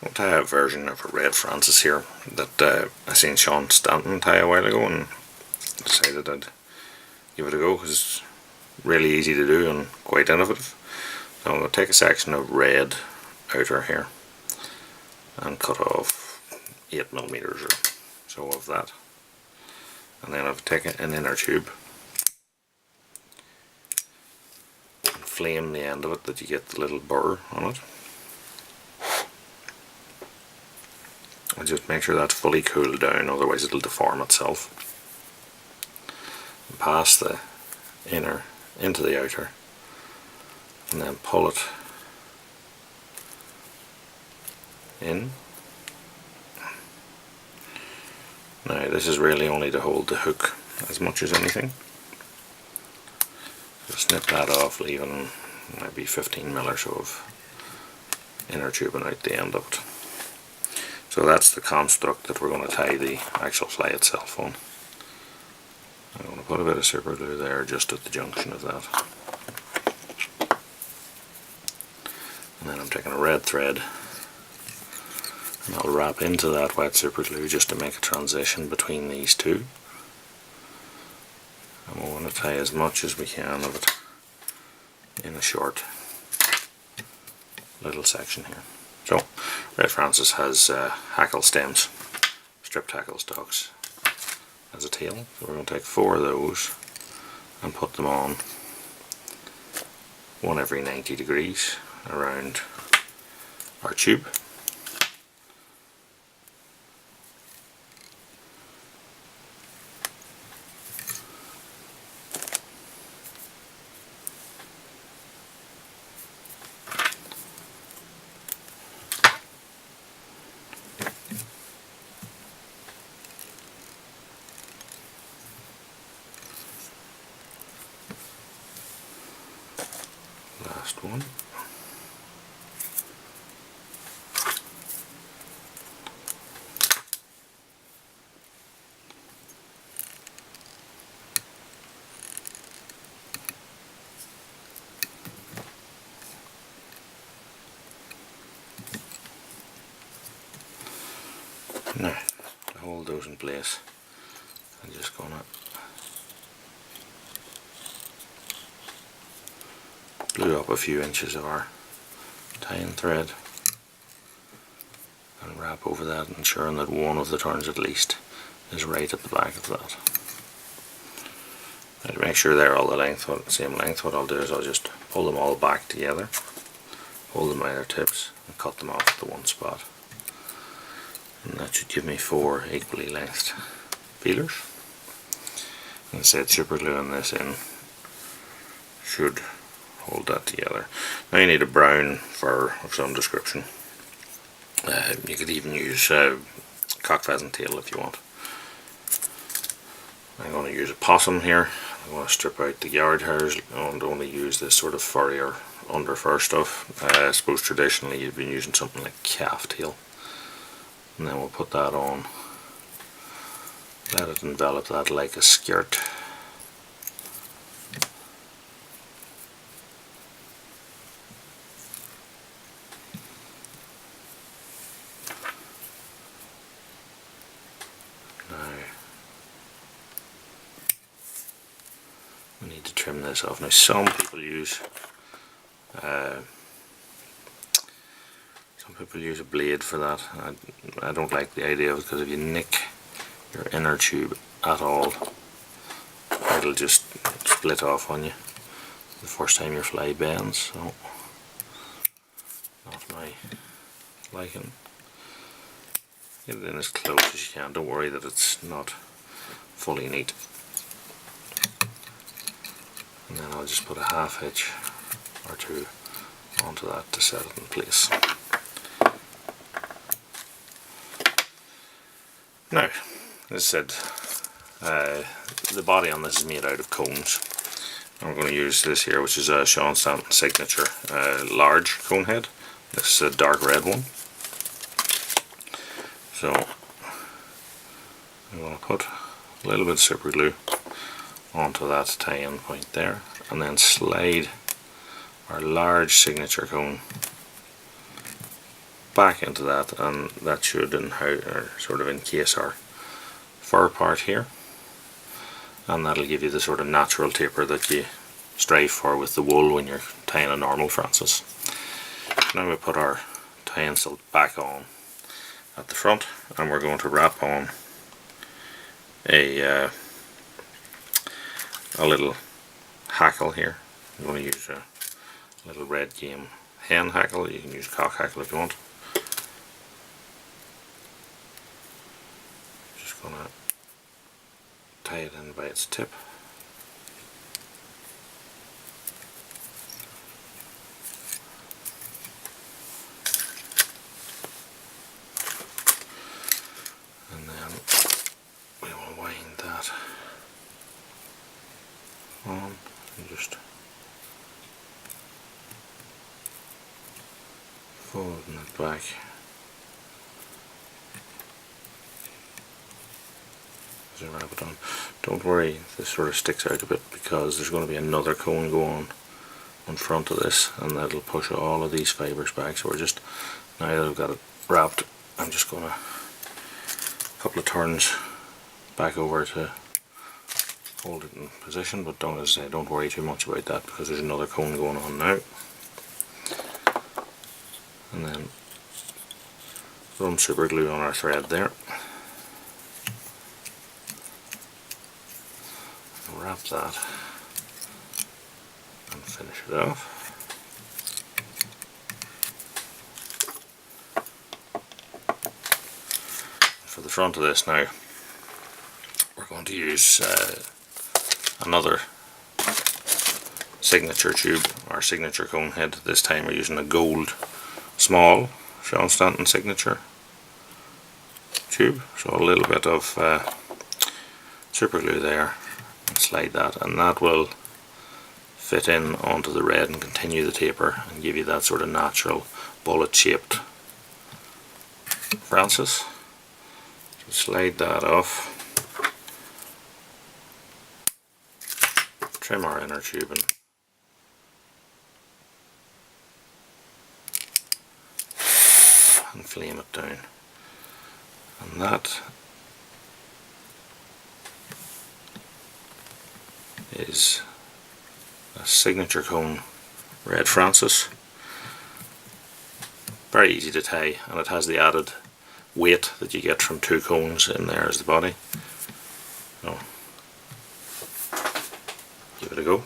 I'll tie a version of a Red Francis here that I seen Sean Stanton tie a while ago and decided I'd give it a go because it's really easy to do and quite innovative. So I'm going to take a section of red outer here and cut off 8mm or so of that, and then I've taken an inner tube and flame the end of it that you get the little burr on it, and just make sure that's fully cooled down, otherwise it'll deform itself. And pass the inner into the outer and then pull it in. Now this is really only to hold the hook as much as anything. So snip that off, leaving maybe 15mm or so of inner tubing out the end of it. So that's the construct that we're going to tie the actual fly itself on. I'm going to put a bit of super glue there just at the junction of that. And then I'm taking a red thread and I'll wrap into that wet super glue just to make a transition between these two. And we want to tie as much as we can of it in a short little section here. So Red Francis has hackle stems, stripped hackle stalks as a tail. So we're going to take 4 of those and put them on, one every 90 degrees around our tube. Last one. Now, to hold those in place, I'm just going to glue up a few inches of our tying thread and wrap over that, ensuring that one of the turns at least is right at the back of that. Now, to make sure they're all the same length, what I'll do is I'll just pull them all back together, hold them by their tips and cut them off at the one spot. And that should give me 4 equally lengthed feelers. And I said super gluing this in should hold that together. Now you need a brown fur of some description. You could even use cock pheasant tail if you want. I'm going to use a possum here. I'm going to strip out the yard hairs and only use this sort of furry or under fur stuff. I suppose traditionally you've been using something like calf tail. And then we'll put that on, let it envelop that like a skirt. Now we need to trim this off. Now some people use a blade for that. I don't like the idea of it because if you nick your inner tube at all, it'll just split off on you the first time your fly bends. So not my liking. Get it in as close as you can. Don't worry that it's not fully neat. And then I'll just put a half hitch or 2 onto that to set it in place. Now, as I said, the body on this is made out of cones. I'm going to use this here, which is a Sean Stanton Signature large cone head. This is a dark red one. So I'm going to put a little bit of super glue onto that tie-in point there, and then slide our large signature cone back into that, and that should sort of encase our fur part here, and that'll give you the sort of natural taper that you strive for with the wool when you're tying a normal Francis. Now we put our tying silk back on at the front, and we're going to wrap on a little hackle here. I'm going to use a little red game hen hackle. You can use cock hackle if you want. Just going to tie it in by its tip. And then we will wind that on and just folding it back. As I wrap it on. Don't worry, this sort of sticks out a bit because there's going to be another cone going on front of this, and that'll push all of these fibres back. So we're just, now that I've got it wrapped, I'm just going to a couple of turns back over to hold it in position, but don't, as I say, don't worry too much about that because there's another cone going on now. And then run super glue on our thread there. Wrap that and finish it off. For the front of this now, we're going to use another signature tube, our signature cone head. This time we're using a gold small Sean Stanton signature tube, so a little bit of super glue there, and slide that, and that will fit in onto the red and continue the taper and give you that sort of natural bullet shaped Francis. So slide that off, trim our inner tubing, and flame it down, and that is a signature cone red Francis. Very easy to tie, and it has the added weight that you get from two cones in there as the body. So give it a go.